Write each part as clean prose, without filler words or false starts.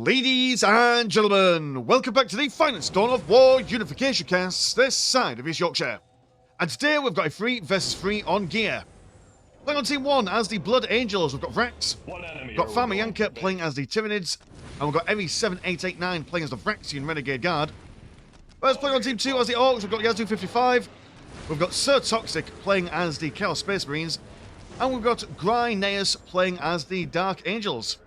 Ladies and gentlemen, welcome back to the finest Dawn of War Unification cast this side of East Yorkshire. And today we've got a 3 versus 3 on gear. Playing on Team 1 as the Blood Angels, we've got Vrax, we've got Farmer Yanker playing as the Tyranids, and we've got Evi 7889 playing as the Vraxian Renegade Guard. Whereas playing on Team 2 as the Orks, we've got Yazoo 55, we've got Sir Toxic playing as the Chaos Space Marines, and we've got Gryneus playing as the Dark Angels.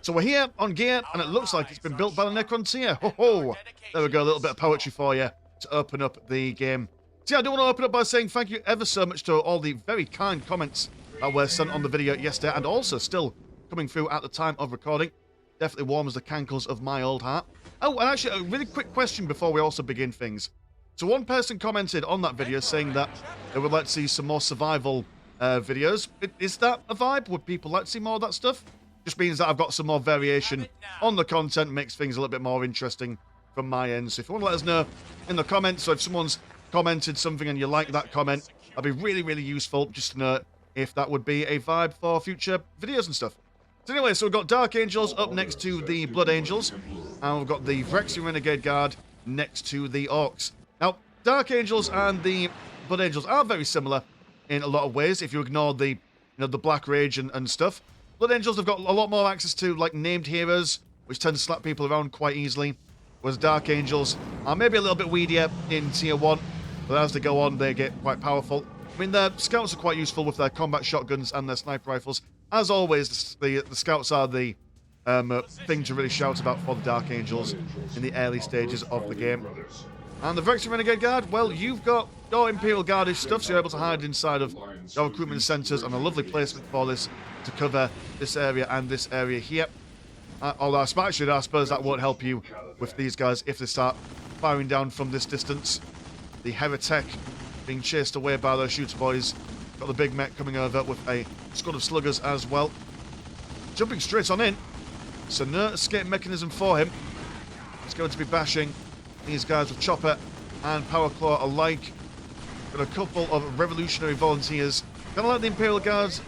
So we're here on gear, and it looks like it's been built by the Necrontyr. Ho ho! There we go, a little bit of poetry for you to open up the game. So yeah, I do want to open up by saying thank you ever so much to all the very kind comments that were sent on the video yesterday, and also still coming through at the time of recording. Definitely warms the cankles of my old heart. Oh, and actually, a really quick question before we also begin things. So one person commented on that video saying that they would like to see some more survival videos. Is that a vibe? Would people like to see more of that stuff? Just means that I've got some more variation on the content, makes things a little bit more interesting from my end. So if you want to let us know in the comments, so if someone's commented something and you like that comment, that'd be really, really useful just to know if that would be a vibe for future videos and stuff. So anyway, so we've got Dark Angels up next to the Blood Angels, and we've got the Vraxian Renegade Guard next to the Orks. Now, Dark Angels and the Blood Angels are very similar in a lot of ways, if you ignore the, the Black Rage and stuff. Blood Angels have got a lot more access to, like, named heroes, which tend to slap people around quite easily, whereas Dark Angels are maybe a little bit weedier in Tier 1, but as they go on, they get quite powerful. I mean, their scouts are quite useful with their combat shotguns and their sniper rifles. As always, the scouts are the thing to really shout about for the Dark Angels in the early stages of the game. And the Vraxian Renegade Guard, well, you've got your Imperial Guardish stuff, so you're able to hide inside of your recruitment centres, and a lovely placement for this to cover this area and this area here. Although actually, I suppose that won't help you with these guys if they start firing down from this distance. The Heretic being chased away by those shooter boys. Got the big mech coming over with a squad of sluggers as well. Jumping straight on in. So no escape mechanism for him. He's going to be bashing these guys with Chopper and Power Claw alike. Got a couple of revolutionary volunteers. Kind of like the Imperial Guards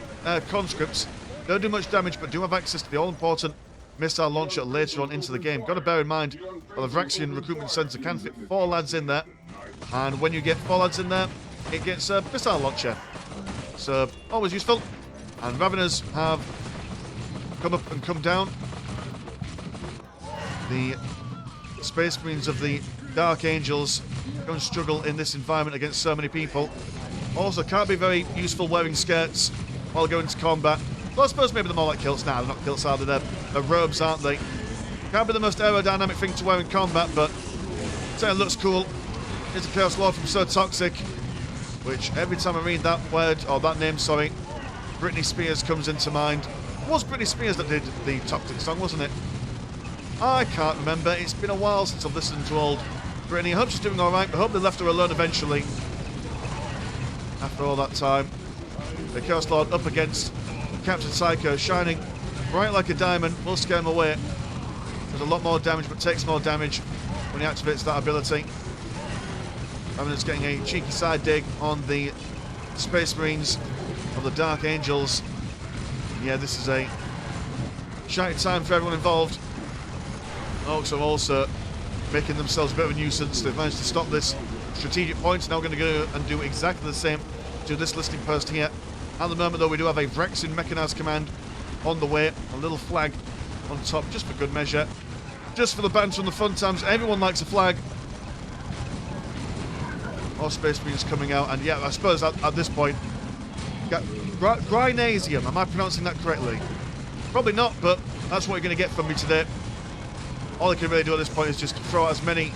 conscripts. Don't do much damage, but do have access to the all-important missile launcher later on into the game. Got to bear in mind that the Vraxian recruitment centre can fit 4 lads in there. And when you get 4 lads in there, it gets a missile launcher. So, always useful. And Raveners have come up and come down. The Space Marines of the Dark Angels don't struggle in this environment against so many people. Also, can't be very useful wearing skirts while going to combat. Well, I suppose maybe they're more like kilts. Nah, they're not kilts either. They're robes, aren't they? Can't be the most aerodynamic thing to wear in combat, but it looks cool. Here's a Chaos Lord from So Toxic, which every time I read that word, or that name, sorry, Britney Spears comes into mind. It was Britney Spears that did the Toxic song, wasn't it? I can't remember. It's been a while since I've listened to old Britney. I hope she's doing alright, but I hope they left her alone eventually. After all that time. The Chaos Lord up against Captain Psycho, shining bright like a diamond, will scare him away. Does a lot more damage, but takes more damage when he activates that ability. Ravenous getting a cheeky side dig on the Space Marines of the Dark Angels. Yeah, this is a shiny time for everyone involved. Orks are also making themselves a bit of a nuisance. They've managed to stop this strategic point. Now we're going to go and do exactly the same to this listing post here. At the moment, though, we do have a Vraxian Mechanized Command on the way. A little flag on top, just for good measure. Just for the banter and the fun times. Everyone likes a flag. More Space Marines coming out. And yeah, I suppose at this point, Gryneasium. Am I pronouncing that correctly? Probably not, but that's what you're going to get from me today. All they can really do at this point is just throw out as many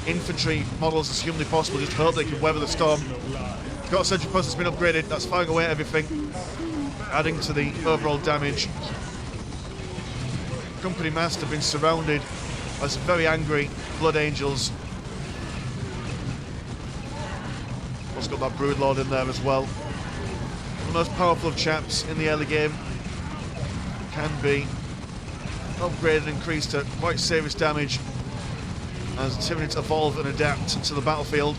infantry models as humanly possible. Just hope they can weather the storm. Got a Sentry Post that's been upgraded. That's firing away everything, adding to the overall damage. Company Master being surrounded by some very angry Blood Angels. Also got that Broodlord in there as well. One of the most powerful of chaps in the early game. Can be upgraded and increased to quite serious damage as Tyranids evolve and adapt to the battlefield.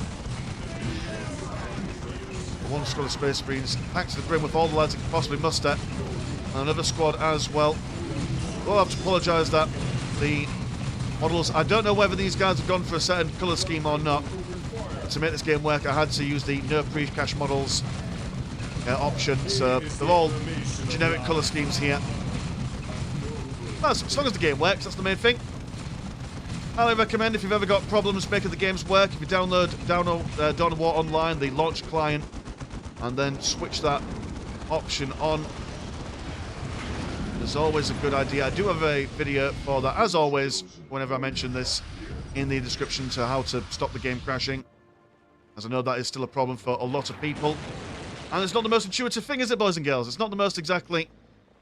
One squad of Space Marines packed to the brim with all the lads it can possibly muster. And another squad as well. We'll have to apologise that the models. I don't know whether these guys have gone for a certain colour scheme or not. To make this game work, I had to use the no pre-cache models option, so they're all generic colour schemes here. As long as the game works, that's the main thing. Highly recommend if you've ever got problems making the games work, if you download Dawn of War Online, the launch client, and then switch that option on. There's always a good idea. I do have a video for that, as always, whenever I mention this, in the description to how to stop the game crashing, as I know that is still a problem for a lot of people. And it's not the most intuitive thing, is it, boys and girls? It's not the most exactly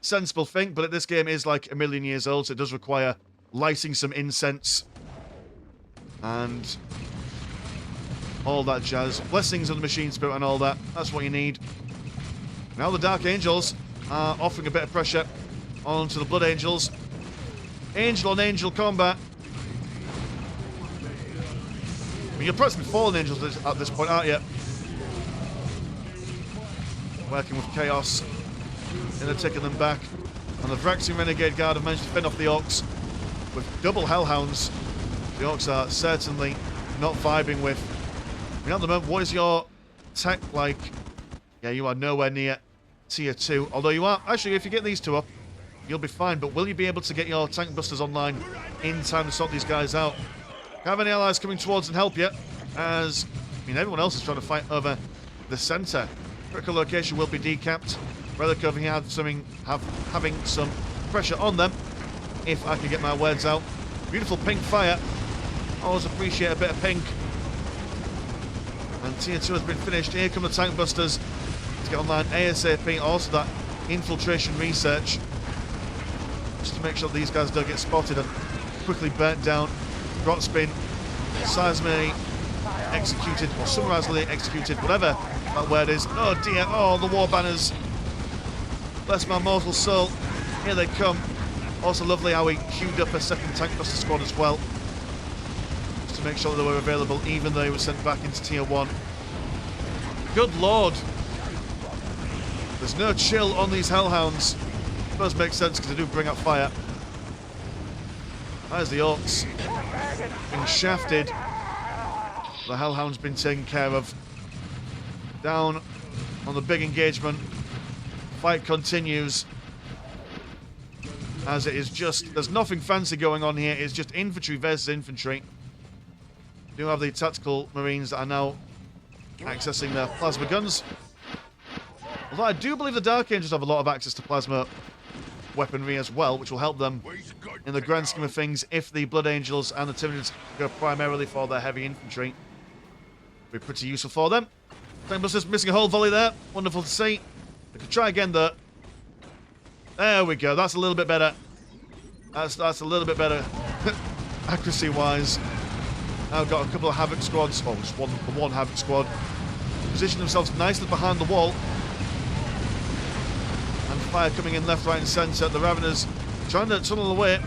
sensible thing, but this game is like a million years old, so it does require lighting some incense and all that jazz. Blessings of the machine spirit and all that. That's what you need. Now the Dark Angels are offering a bit of pressure onto the Blood Angels. Angel on angel combat. I mean, you're practically fallen angels at this point, aren't you? Working with Chaos. And they're taking them back. And the Vraxian Renegade Guard have managed to fend off the Orks with double Hellhounds. The Orks are certainly not vibing with. I mean, at the moment, what is your tech like? Yeah, you are nowhere near tier 2. Although you are, actually, if you get these two up, you'll be fine. But will you be able to get your tank busters online in time to sort these guys out? Have any allies coming towards and help you? As, I mean, everyone else is trying to fight over the centre. Critical location will be decapped. Relic over here having some pressure on them. If I can get my words out. Beautiful pink fire. Always appreciate a bit of pink. And tier 2 has been finished. Here come the tank busters to get online ASAP. Also that infiltration research. Just to make sure these guys don't get spotted and quickly burnt down. Grot spin. Seismically executed, or summarizingly executed, whatever that word is. Oh dear, oh, the war banners. Bless my mortal soul. Here they come. Also lovely how he queued up a second tank buster squad as well. Just to make sure that they were available even though they were sent back into tier 1. Good lord. There's no chill on these Hellhounds. It does make sense because they do bring up fire. There's the Orks. Being shafted. The Hellhound's been taken care of. Down on the big engagement. Fight continues. As it is just, there's nothing fancy going on here. It's just infantry versus infantry. We do have the tactical marines that are now accessing their plasma guns. Although I do believe the Dark Angels have a lot of access to plasma weaponry as well, which will help them in the grand scheme of things if the Blood Angels and the Tyranids go primarily for their heavy infantry. Be pretty useful for them. Tank busters missing a whole volley there. Wonderful to see. We could try again though. There we go. That's a little bit better. That's a little bit better accuracy wise. Now we've got a couple of Havoc squads. Oh, just one Havoc squad. Position themselves nicely behind the wall. And fire coming in left, right and centre. The Raveners trying to tunnel away.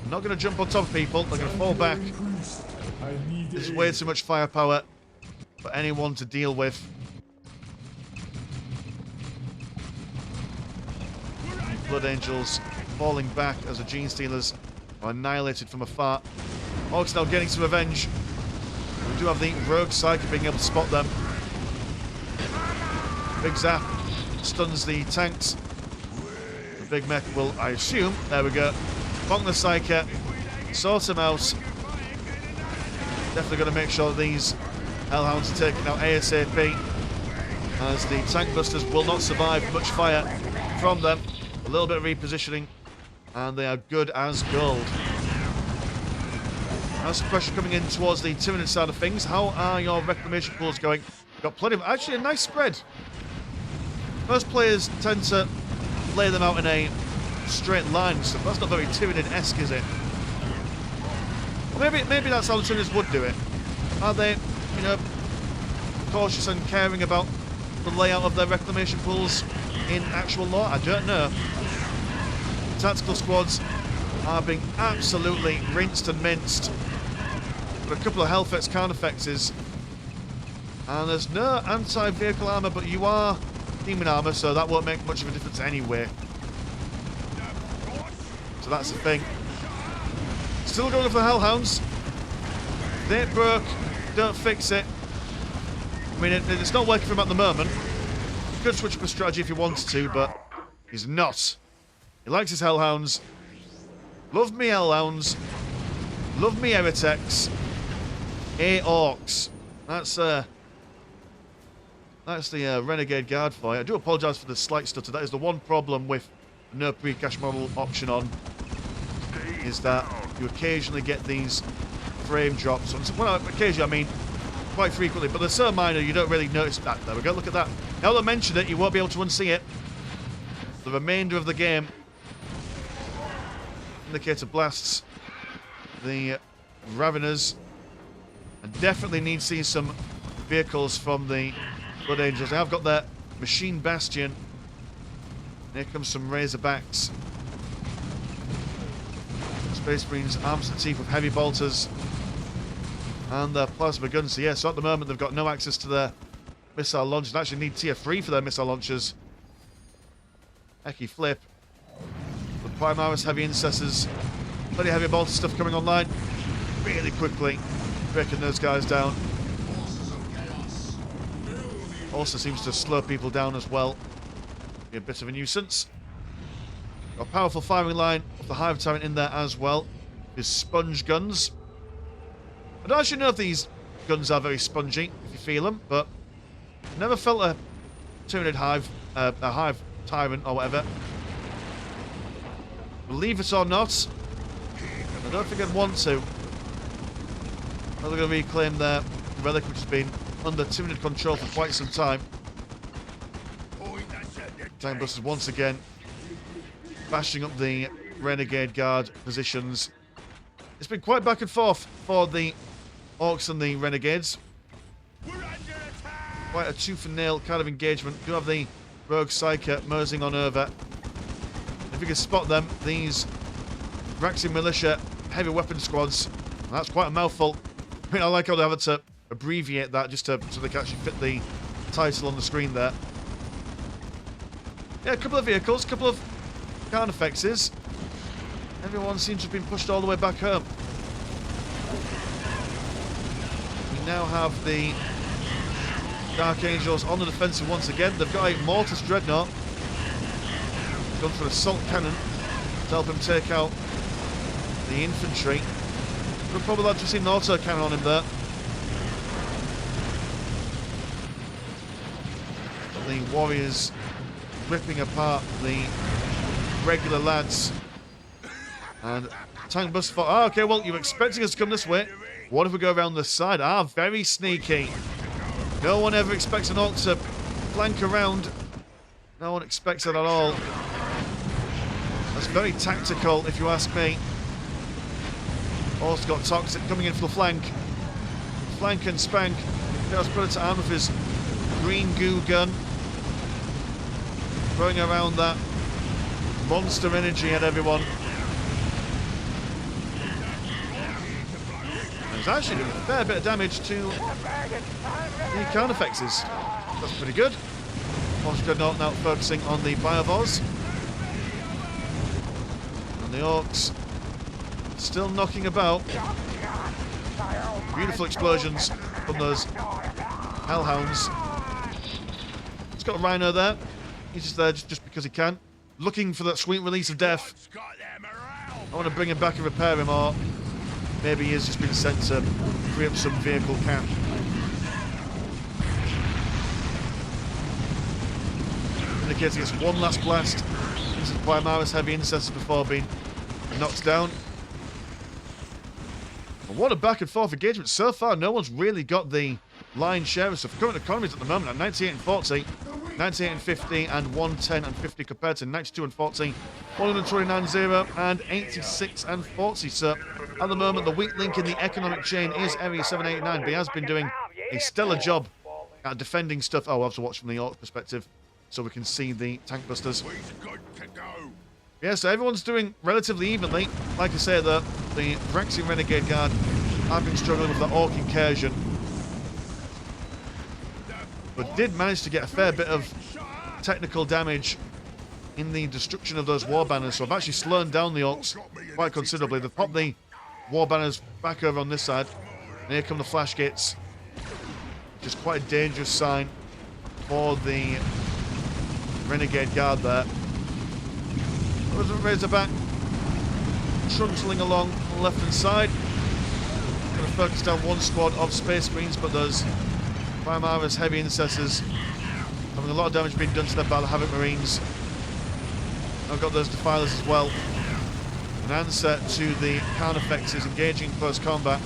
Not going to jump on top of people. They're going to fall back. This is way too much firepower for anyone to deal with. Blood Angels falling back as the Gene Stealers are annihilated from afar. Orks now getting some revenge. We do have the Rogue Psyker being able to spot them. Big zap stuns the tanks. The big mech will, I assume, there we go. Bonk the Psyker, sort him out. Definitely going to make sure that these Hellhounds are taken out ASAP, as the tank busters will not survive much fire from them. A little bit of repositioning, and they are good as gold. That's some pressure coming in towards the Tyranid side of things. How are your reclamation pools going? Got plenty of, actually a nice spread. Most players tend to lay them out in a straight line, so that's not very Tyranid-esque, is it? Or maybe that's how the Tyranids would do it. Are they, you know, cautious and caring about the layout of their reclamation pools in actual lore? I don't know. Tactical squads are being absolutely rinsed and minced. But a couple of Hellfet's counterfexes. And there's no anti-vehicle armour, but you are demon armour, so that won't make much of a difference anyway. So that's the thing. still going for the Hellhounds. They ain't broke. Don't fix it. I mean, it's not working for him at the moment. He could switch up a strategy if he wanted to, but he's not. He likes his Hellhounds. Love me Hellhounds. Love me Heretics. Orks. That's the Renegade Guard for you. I do apologise for the slight stutter. That is the one problem with no pre-cache model option on, is that you occasionally get these frame drops. Well, occasionally, I mean quite frequently, but they're so minor you don't really notice that. There we go, look at that. Now that I mentioned it, you won't be able to unsee it. The remainder of the game. Indicator blasts. The Raveners. I definitely need to see some vehicles from the Blood Angels. They have got their Machine Bastion. Here comes some Razorbacks. Space Marines arms to the teeth with heavy bolters. And their plasma guns. So, yeah, so at the moment they've got no access to their missile launchers. They actually need tier 3 for their missile launchers. Hecky flip. The Primaris heavy intercessors. Plenty heavy bolter stuff coming online really quickly. Breaking those guys down. Also seems to slow people down as well. Be a bit of a nuisance. Got a powerful firing line of the Hive Tyrant in there as well. His sponge guns. I don't actually know if these guns are very spongy, if you feel them, but I never felt a Tyranid Hive, a Hive Tyrant or whatever. Believe it or not, I don't think I'd want to. They're going to reclaim their relic, which has been under Tyranid control for quite some time. Time Busters once again bashing up the Renegade Guard positions. It's been quite back and forth for the Orks and the Renegades. Quite a tooth and nail kind of engagement. Do have the Rogue Psyker moseying on over. If you can spot them, these Vraxian Militia heavy weapon squads. That's quite a mouthful. I mean, I like how they have to abbreviate that just so they can actually fit the title on the screen there. Yeah, a couple of vehicles, a couple of Carnifexes. Everyone seems to have been pushed all the way back home. We now have the Dark Angels on the defensive once again. They've got a Mortis Dreadnought. Gone for an assault cannon to help him take out the infantry. We'll probably like to see an auto cannon on him there. The Warriors ripping apart the regular lads. And tank bus for... Oh, okay, well, you're expecting us to come this way. What if we go around the side? Ah, very sneaky. No one ever expects an Ork to flank around. No one expects it at all. That's very tactical, if you ask me. Also got Toxic coming in for the flank. Flank and spank. Chaos Predator armed with his green goo gun. Throwing around that monster energy at everyone. And he's actually doing a fair bit of damage to the Carnifexes. That's pretty good. Monster Dreadnought now focusing on the Biovors. And the Orks still knocking about. Beautiful explosions from those Hellhounds. It's got a Rhino there. He's just there just because he can. Looking for that sweet release of death. I want to bring him back and repair him, or maybe he has just been sent to free up some vehicle cache. Indicating it's one last blast. This is Primaris heavy intercessors before being knocked down. And what a back and forth engagement. So far, no one's really got the lion's share of stuff. Current economies at the moment at 98 and 40, 98 and 50, and 110 and 50 compared to 92 and 40, 129 0, and 86 and 40. So at the moment, the weak link in the economic chain is Area 789, but he has been doing a stellar job at defending stuff. Oh, we'll have to watch from the Orc perspective so we can see the tank busters. Yeah, so everyone's doing relatively evenly. Like I say, the Vraxian Renegade Guard have been struggling with the Orc incursion, but did manage to get a fair bit of technical damage in the destruction of those war banners. So I've actually slowed down the Orcs quite considerably. They've popped the war banners back over on this side. And here come the flash gates. Which is quite a dangerous sign for the Renegade Guard there. Razorback trundling along on the left hand side. Going to focus down one squad of Space Marines, but there's Primaris heavy intercessors having a lot of damage being done to them by the Havoc Marines. I've got those Defilers as well. An answer to the Carnifexes engaging close combat.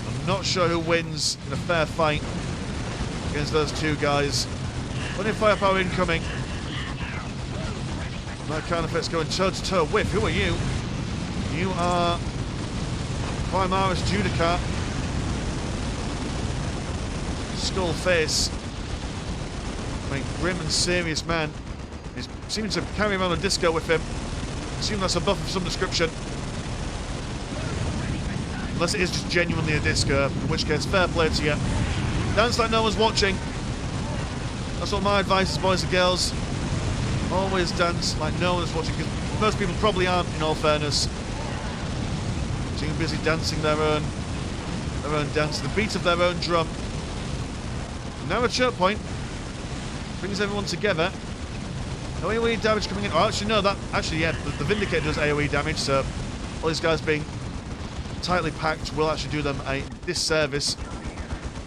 I'm not sure who wins in a fair fight against those two guys. Plenty of firepower incoming. That Carnifex going toe to toe with. Who are you? You are Primaris Judicat. Skull face. I mean, grim and serious man. He's seeming to carry around a disco with him. I assume that's a buff of some description. Unless it is just genuinely a disco, in which case, fair play to you. Dance like no one's watching. That's what my advice is, boys and girls. Always dance like no one's watching, because most people probably aren't, in all fairness. Too busy dancing their own dance, the beat of their own drum. Now a choke point. Brings everyone together. No AoE damage coming in. Oh, actually, no, yeah, the Vindicator does AoE damage, so all these guys being tightly packed will actually do them a disservice.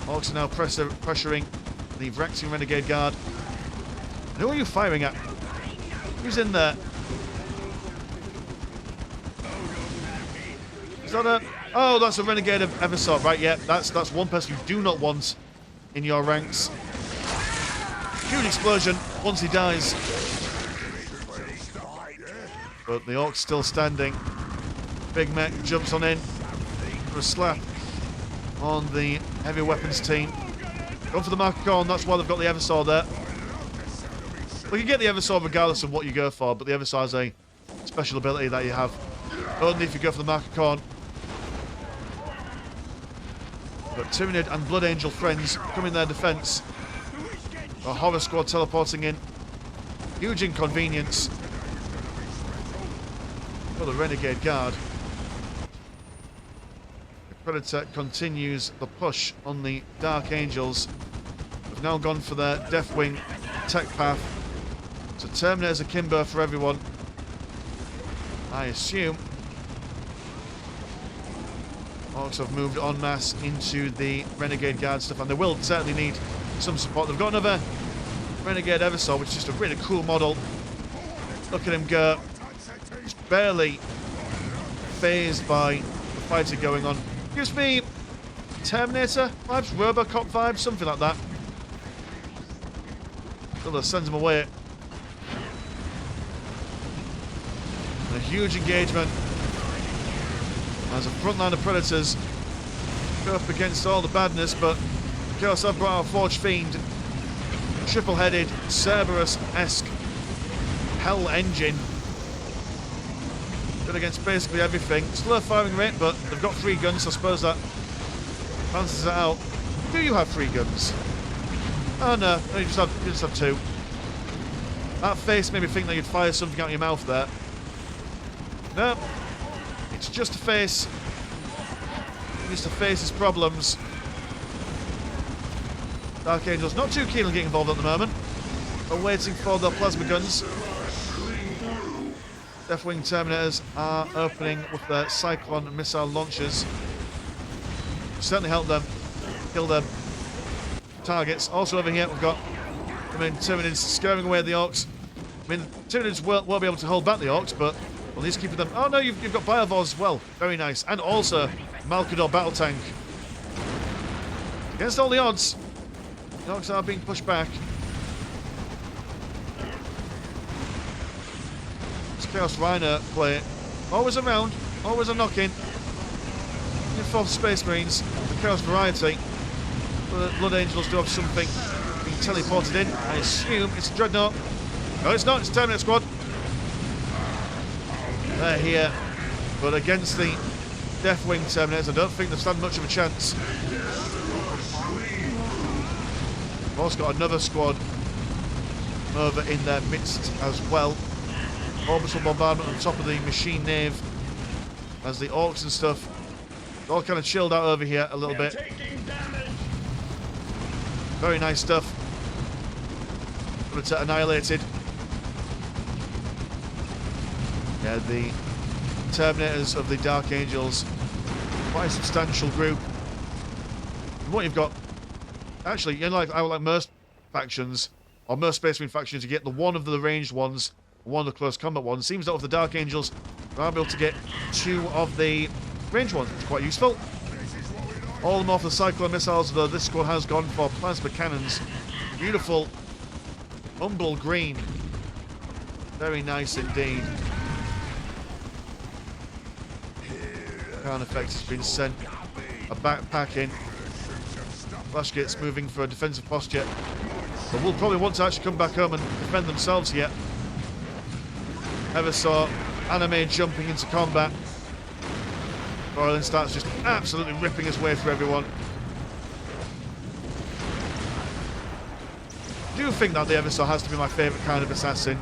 Orks are now pressuring the Vraxian Renegade Guard. And who are you firing at? Who's in there? Is that a... Oh, that's a Renegade of Eversort, right, yeah. That's one person you do not want in your ranks. Huge explosion once he dies. But the Orc's still standing. Big Mech jumps on in for a slap on the heavy weapons team. Going for the Markcorn, that's why they've got the Eversort there. Well, you get the Eversort regardless of what you go for, but the Eversort is a special ability that you have. Only if you go for the Markcorn. But Tyranid and Blood Angel friends come in their defence. A horror squad teleporting in. Huge inconvenience for the Renegade Guard. The Predator continues the push on the Dark Angels. They've now gone for their Deathwing tech path. So Terminators akimbo for everyone, I assume. Orks have moved en masse into the Renegade Guard stuff, and they will certainly need some support. They've got another Renegade Eversort, which is just a really cool model. Look at him go. Just barely phased by the fighting going on. Gives me Terminator vibes, Robocop vibes, something like that. Still sends him away. And a huge engagement as a front line of Predators go up against all the badness, but of course I've brought our Forge Fiend, triple-headed, Cerberus-esque hell engine. Good against basically everything. Slow firing rate, but they've got 3 guns, so I suppose that balances it out. Do you have 3 guns? Oh no, you just have 2. That face made me think that you'd fire something out of your mouth there. No. It's just a face. Just a face's problems. Dark Angels not too keen on getting involved at the moment. They're waiting for their plasma guns. Deathwing Terminators are opening with their Cyclone missile launchers. Certainly help them kill their targets. Also over here we've got Tyranids scaring away the Orks. I mean, the Tyranids won't be able to hold back the Orks, but at least keeping them... Oh no, you've got Biovors as well. Very nice. And also Malkador Battle Tank. Against all the odds, the Orks are being pushed back. It's Chaos Rhino play. Always around, always a knock-in. In 4th Space Marines, the Chaos variety. The Blood Angels do have something being teleported in. I assume it's a Dreadnought. No, it's not. It's a Terminator squad. They're here. But against the Deathwing Terminators, I don't think they've stand much of a chance. We've also got another squad over in their midst as well. Orbital bombardment on top of the machine nave. As the Orks and stuff all kind of chilled out over here a little bit. Very nice stuff. But annihilated. Yeah, the Terminators of the Dark Angels. Quite a substantial group. And what you've got... Actually, you know, like I would like most factions, or most Space Marine factions, you get the one of the ranged ones, one of the close combat ones. Seems that with the Dark Angels, we're able to get 2 of the range ones, which is quite useful. All of them off the Cyclone missiles, though this squad has gone for plasma cannons. Beautiful humble green. Very nice indeed. Carnifex has been sent a backpack in. Flashgate's moving for a defensive posture. But will probably want to actually come back home and defend themselves here. Ever saw Anime jumping into combat. Royalin starts just absolutely ripping his way through everyone. I do think that the Eversaw has to be my favourite kind of assassin.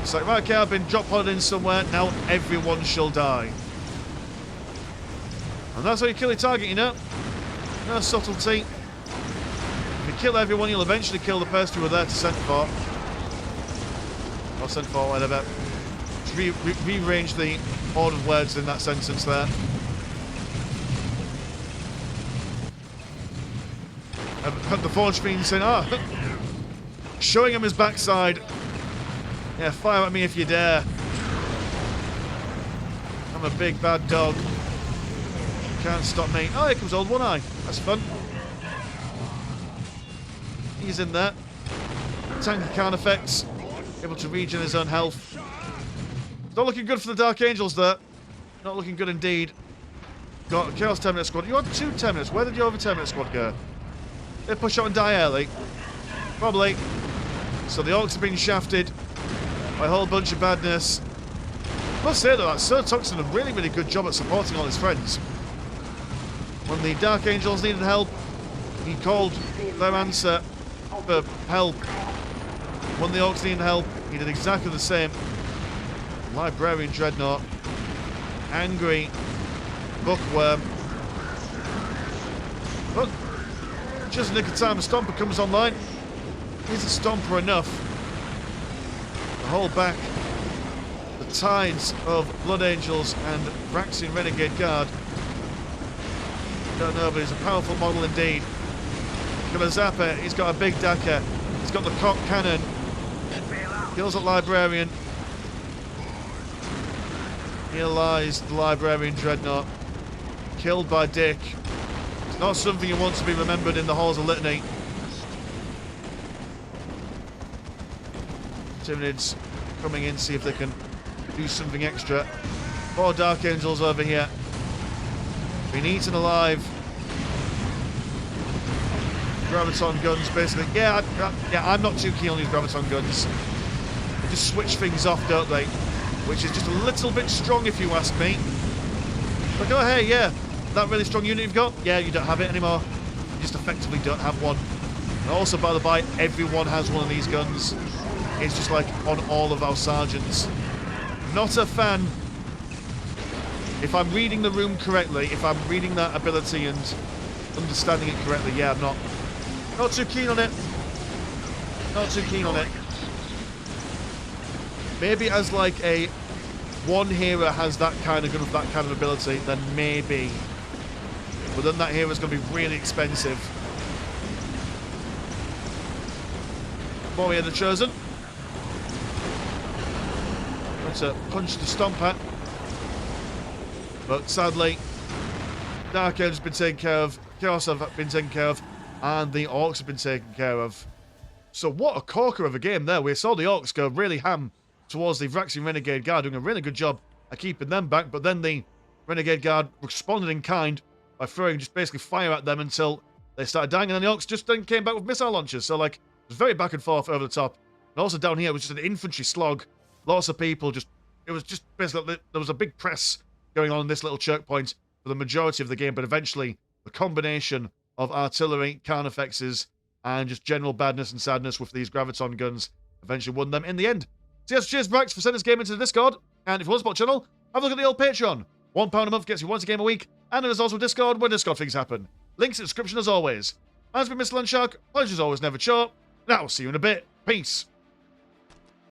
It's like, right, okay, I've been drop-podded in somewhere, now everyone shall die. And that's how you kill your target, you know? No subtlety. If you kill everyone, you'll eventually kill the person you were there to send for. Or send for, whatever. Just rearrange the order of words in that sentence there. And the Forge Fiend saying, showing him his backside. Yeah, fire at me if you dare. I'm a big bad dog. Can't stop me. Oh, here comes Old One Eye. That's fun. He's in there. Tanky Carnifex. Able to regen his own health. Not looking good for the Dark Angels there. Not looking good indeed. Got a Chaos Terminator squad. You had 2 Terminators. Where did your other Terminator squad go? They push out and die early. Probably. So the Orks have been shafted by a whole bunch of badness. I must say though, that Sir Toxin did a really, really good job at supporting all his friends. When the Dark Angels needed help, he called their answer for help. When the Orks needed help, he did exactly the same. Librarian Dreadnought. Angry Bookworm. But just a nick of time, a Stomper comes online. Is a Stomper enough to hold back the tides of Blood Angels and Vraxian Renegade Guard? Don't know, but he's a powerful model indeed. Got a Zapper, he's got a big Daka, he's got the Cock Cannon. Kills a Librarian. Here lies the Librarian Dreadnought. Killed by Dick. It's not something you want to be remembered in the halls of Litany. Tyranids coming in, see if they can do something extra. 4 Dark Angels over here. Been eaten alive. Graviton guns, basically. Yeah, I'm not too keen on these Graviton guns. They just switch things off, don't they? Which is just a little bit strong, if you ask me. Like, oh, hey, yeah, that really strong unit you've got? Yeah, you don't have it anymore. You just effectively don't have one. And also, by the by, everyone has one of these guns. It's just like on all of our sergeants. Not a fan. If I'm reading the room correctly, if I'm reading that ability and understanding it correctly, yeah, I'm not too keen on it. Not too keen on it. Maybe as like a one hero has that kind of gun with that kind of ability, then maybe. But then that hero's going to be really expensive. Warrior the Chosen. That's a punch to stomp at. But sadly, Dark Age has been taken care of, Chaos have been taken care of, and the Orks have been taken care of. So what a corker of a game there. We saw the Orks go really ham towards the Vraxian Renegade Guard, doing a really good job at keeping them back, but then the Renegade Guard responded in kind by throwing just basically fire at them until they started dying, and then the Orks just then came back with missile launchers. So like, it was very back and forth over the top. And also down here, it was just an infantry slog. Lots of people just, it was just basically, there was a big press going on in this little choke point for the majority of the game, but eventually the combination of artillery, Carnifexes, and just general badness and sadness with these Graviton guns eventually won them in the end. So yes, cheers Brax for sending this game into the Discord, and if you want to support the channel, have a look at the old Patreon. £1 a month gets you once a game a week, and there's also Discord where Discord things happen. Links in the description as always. As been Mr. Landshark, pleasure as always never short, and I will see you in a bit. Peace.